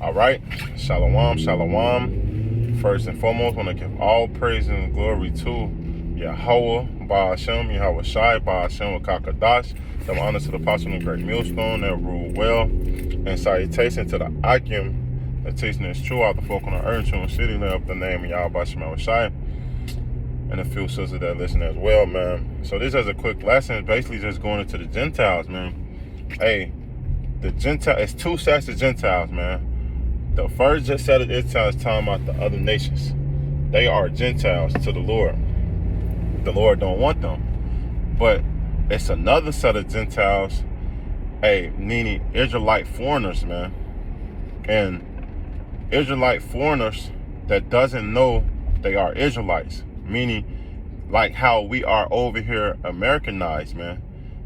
All right, shalom, shalom. First and foremost, I want to give all praise and glory to Yahweh, Ba'ashem, Yahweh Shai, Ba'ashem, Wakakadash. Some honor to the apostle and great millstone that rule well. And salutation to the Akim, the teaching is true out the folk on the earth, true city, live the name of Yahweh Ba'ashem, Yahweh Shai. And a few sisters that listen as well, man. So this is a quick lesson, basically just going into the Gentiles, man. Hey, the Gentile, it's two sets of Gentiles, man. The first set of Gentiles is talking about the other nations. They are Gentiles to the Lord. The Lord don't want them. But it's another set of Gentiles, meaning Israelite foreigners, man. And Israelite foreigners that doesn't know they are Israelites. Meaning like how we are over here Americanized, man.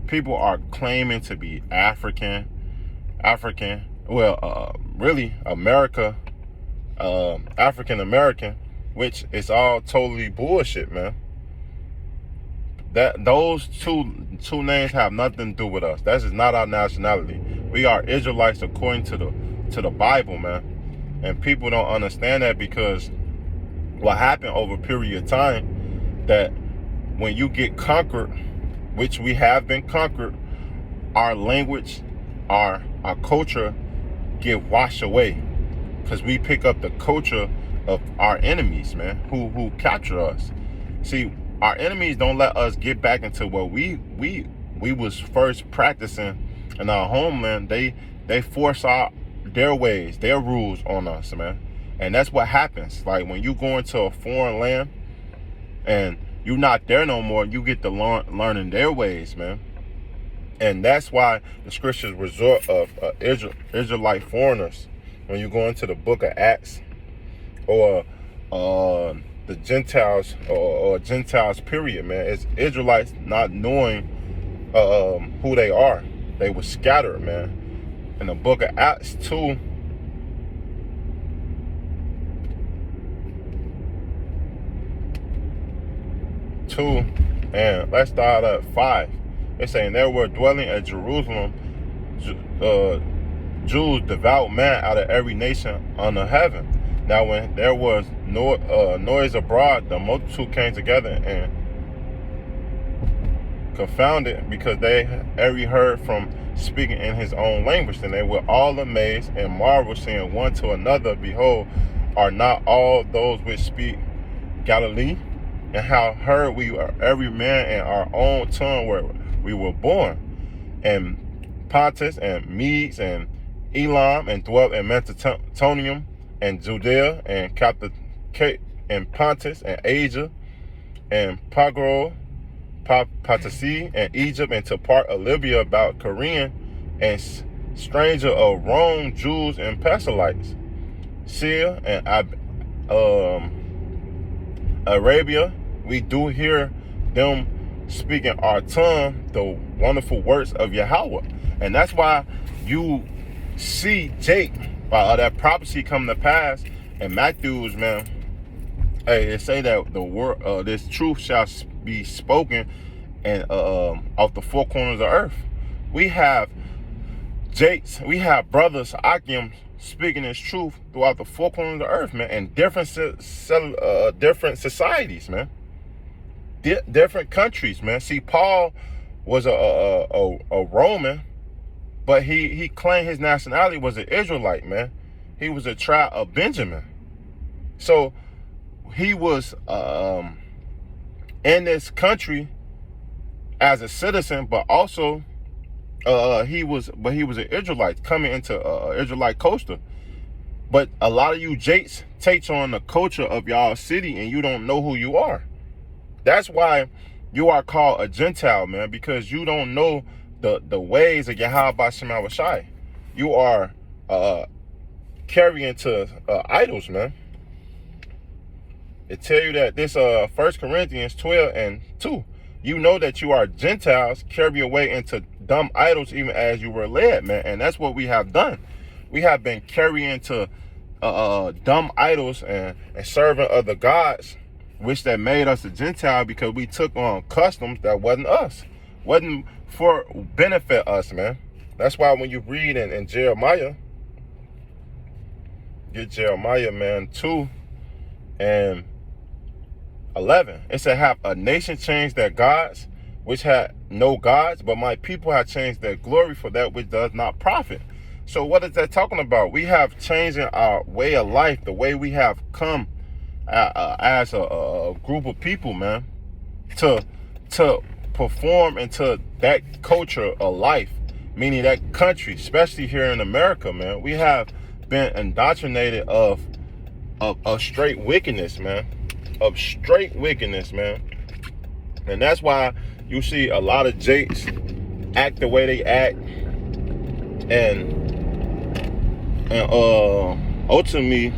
People are claiming to be African. Really America, African American, which is all totally bullshit, man. That those two names have nothing to do with us. That is not our nationality. We are Israelites according to the Bible, man. And people don't understand that because what happened over a period of time, that when you get conquered, which we have been conquered, our language, our culture get washed away because we pick up the culture of our enemies, man, who capture us. See, our enemies don't let us get back into what we was first practicing in our homeland. They force out their ways, their rules on us, man. And that's what happens. Like when you go into a foreign land and you're not there no more, you get to learning their ways, man. And that's why the scriptures resort of Israelite foreigners. When you go into the book of Acts or the Gentiles or Gentiles period, man, it's Israelites not knowing who they are. They were scattered, man. In the book of Acts 2, and let's start at 5. It's saying there were dwelling at Jerusalem Jews, devout men out of every nation under heaven. Now when there was noise abroad, the multitude came together and confounded, because they every heard from speaking in his own language. And they were all amazed and marveled, saying one to another, Behold, are not all those which speak Galilee? And how heard we are every man in our own tongue where we were born, and Pontus and Medes and Elam, and dwelt in Mesopotamia and Judea and Cappadocia and Pontus and Asia and Patroclus and Egypt, and to part of Libya about Korean, and stranger of Rome, Jews and Proselytes, Syria and Arabia. We do hear them speaking our tongue the wonderful works of Yahweh. And that's why you see Jake, that prophecy come to pass in Matthew's, man. Hey, it say that the word, this truth shall be spoken and off the four corners of the earth. We have Jakes, we have brothers Akim speaking this truth throughout the four corners of the earth, man, and different societies, man. Different countries, man. See, Paul was a Roman, but he claimed his nationality was an Israelite, man. He was a tribe of Benjamin. So he was in this country as a citizen, but also he was an Israelite coming into Israelite culture. But a lot of you Jakes takes on the culture of y'all city, and you don't know who you are. That's why you are called a Gentile, man, because you don't know the ways of Yahweh Ba'ashem Yahweh Shai. You are carrying to idols, man. It tell you that this 1 Corinthians 12:2. You know that you are Gentiles, carry your way into dumb idols, even as you were led, man. And that's what we have done. We have been carrying to dumb idols and serving other gods, which that made us a Gentile, because we took on customs that wasn't us, wasn't for benefit us, man. That's why when you read in Jeremiah get Jeremiah, man, 2 and 11. It said, have a nation changed their gods, which had no gods, but my people have changed their glory for that which does not profit. So what is that talking about? We have changing our way of life, the way we have come as a group of people, man, to perform into that culture of life, meaning that country, especially here in America, man. We have been indoctrinated of straight wickedness, man. Of straight wickedness, man. And that's why you see a lot of jakes act the way they act, and ultimately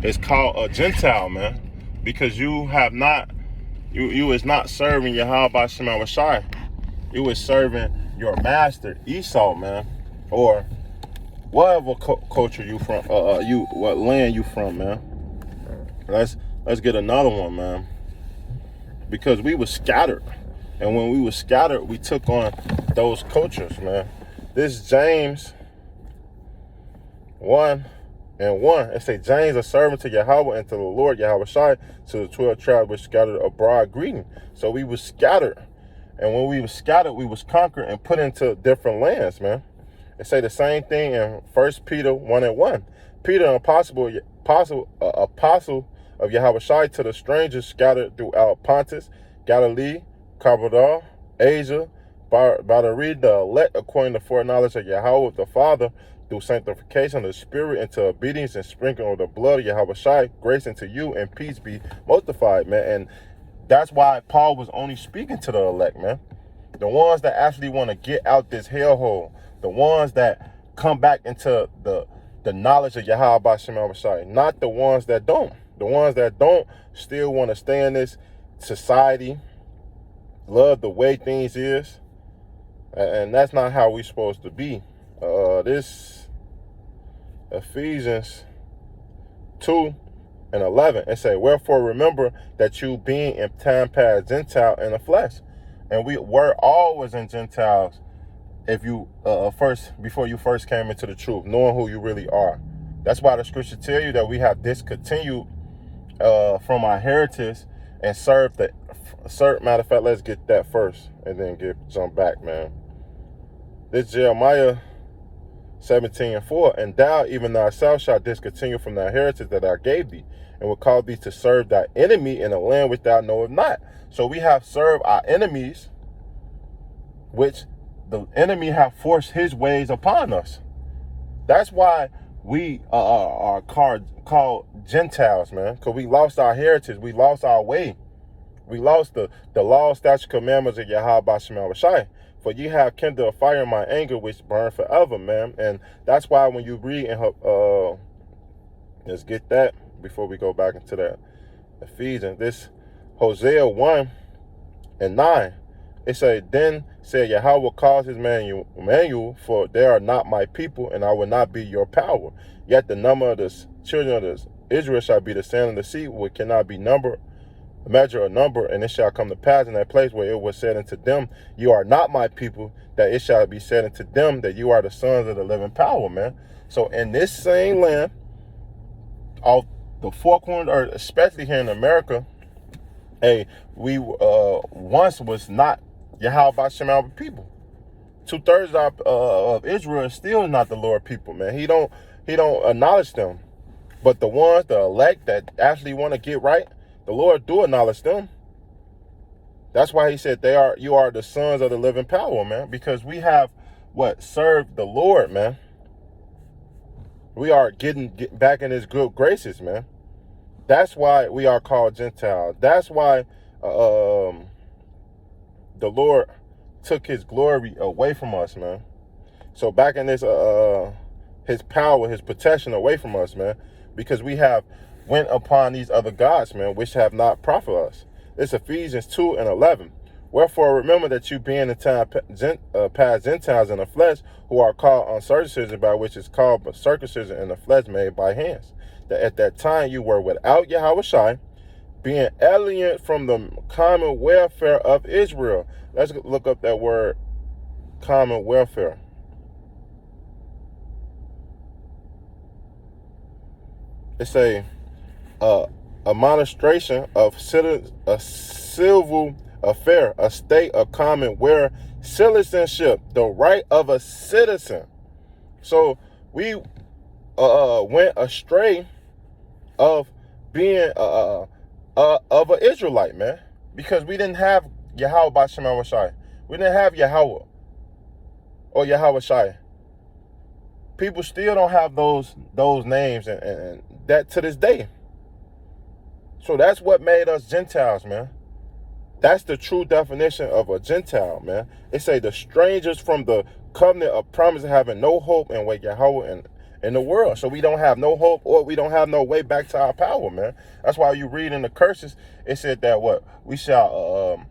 it's called a Gentile, man, because you have not, you is not serving Yahweh Shema Rashai. You is serving your master Esau, man, or whatever culture you from, what land you from, man. Let's get another one, man, because we were scattered, and when we were scattered, we took on those cultures, man. This James 1 and 1, it say, James, a servant to Yahweh and to the Lord Yahweh Shai, to the 12 tribes which scattered abroad, greeting. So we was scattered, and when we was scattered, we was conquered and put into different lands, man. It say the same thing in 1 Peter 1 and 1. Peter, an apostle of Yahweh Shai, to the strangers scattered throughout Pontus, Galilee, Cappadocia, Asia, by the read the elect according to foreknowledge of Yahweh the Father, through sanctification of the Spirit into obedience and sprinkling of the blood of Yahweh Shai, grace unto you and peace be multiplied, man. And that's why Paul was only speaking to the elect, man. The ones that actually want to get out this hellhole, the ones that come back into the knowledge of Yahweh Shema Shai, not the ones that don't. The ones that don't still want to stay in this society, love the way things is, and that's not how we're supposed to be. This Ephesians 2 and 11, it say, wherefore remember that you being in time past Gentile in the flesh, and we were always in Gentiles, if you before you first came into the truth, knowing who you really are. That's why the scripture tell you that we have discontinued from our heritage and served matter of fact, let's get that first and then jump back, man. This Jeremiah 17 and 4, and thou even thyself shalt discontinue from thy heritage that I gave thee, and will cause thee to serve thy enemy in a land which thou knowest not. So we have served our enemies, which the enemy have forced his ways upon us. That's why we are called Gentiles, man, because we lost our heritage, we lost our way, we lost the law, statute, commandments of Yahweh Shema Shai. For ye have kindled a fire in my anger, which burn forever, man. And that's why when you read in let's get that before we go back into that Ephesians, this Hosea 1 and 9, it say, then said Yahweh will cause his manual, for they are not my people, and I will not be your power. Yet the number of the children of Israel shall be the sand of the sea, which cannot be numbered, measure or number, and it shall come to pass in that place where it was said unto them, you are not my people, that it shall be said unto them that you are the sons of the living power, man. So in this same land, of the four corners, or especially here in America, we once was not Yahweh Shema people. 2/3 of Israel is still not the Lord people, man. He don't acknowledge them. But the ones, the elect that actually want to get right, the Lord do acknowledge them. That's why he said you are the sons of the living power, man. Because we have served the Lord, man. We are getting back in his good graces, man. That's why we are called Gentiles. That's why the Lord took his glory away from us, man. So back in this his power, his protection away from us, man. Because we have went upon these other gods, man, which have not profited us. It's Ephesians 2 and 11. Wherefore remember that you being in time past Gentiles in the flesh, who are called uncircumcision, by which is called circumcision in the flesh made by hands. That at that time you were without Yahweh Shai, being alien from the common welfare of Israel. Let's look up that word common welfare. It's a administration of a civil affair, a state of common where citizenship, the right of a citizen. So we went astray of being of an Israelite, man, because we didn't have Yahweh by Shema Shai. We didn't have Yahweh or Yahweh Shai. People still don't have those names, and that to this day. So that's what made us Gentiles, man. That's the true definition of a Gentile, man. It say the strangers from the covenant of promise, having no hope and wait Yahweh in the world. So we don't have no hope, or we don't have no way back to our power, man. That's why you read in the curses, it said that what? We shall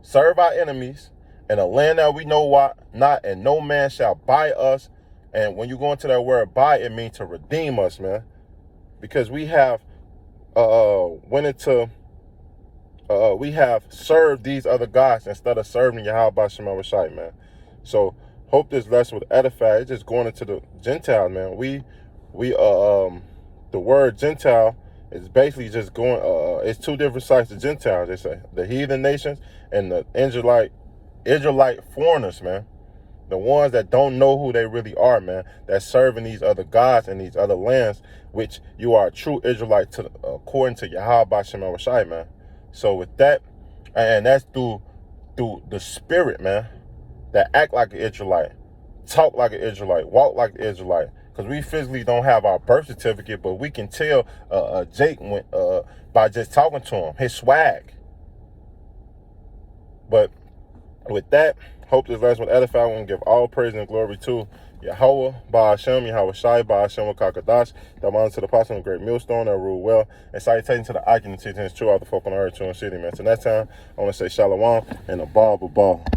serve our enemies in a land that we know what not, and no man shall buy us. And when you go into that word buy, it means to redeem us, man. Because we have we have served these other gods instead of serving Yahweh Bashim Rashai, man. So hope this lesson would edify. It's just going into the Gentiles, man. The word Gentile is basically just going, it's two different sides of Gentiles. They say the heathen nations and the Israelite foreigners, man. The ones that don't know who they really are, man, that's serving these other gods in these other lands, which you are a true Israelite according to Yahweh Bashim Rashai, man. So with that, and that's through the spirit, man, that act like an Israelite, talk like an Israelite, walk like an Israelite. Because we physically don't have our birth certificate, but we can tell Jake went by just talking to him, his swag. But with that, hope this lesson will edify. I want to give all praise and glory to Yahweh, Ba'ashem, Yahweh Shai, Ba'ashem, Kakadash, that honor to the apostle of the great millstone that rule well, and salutation to the icon and teaching his true out the folk on the earth, true and city, man. So next time, I want to say shalom and a ball.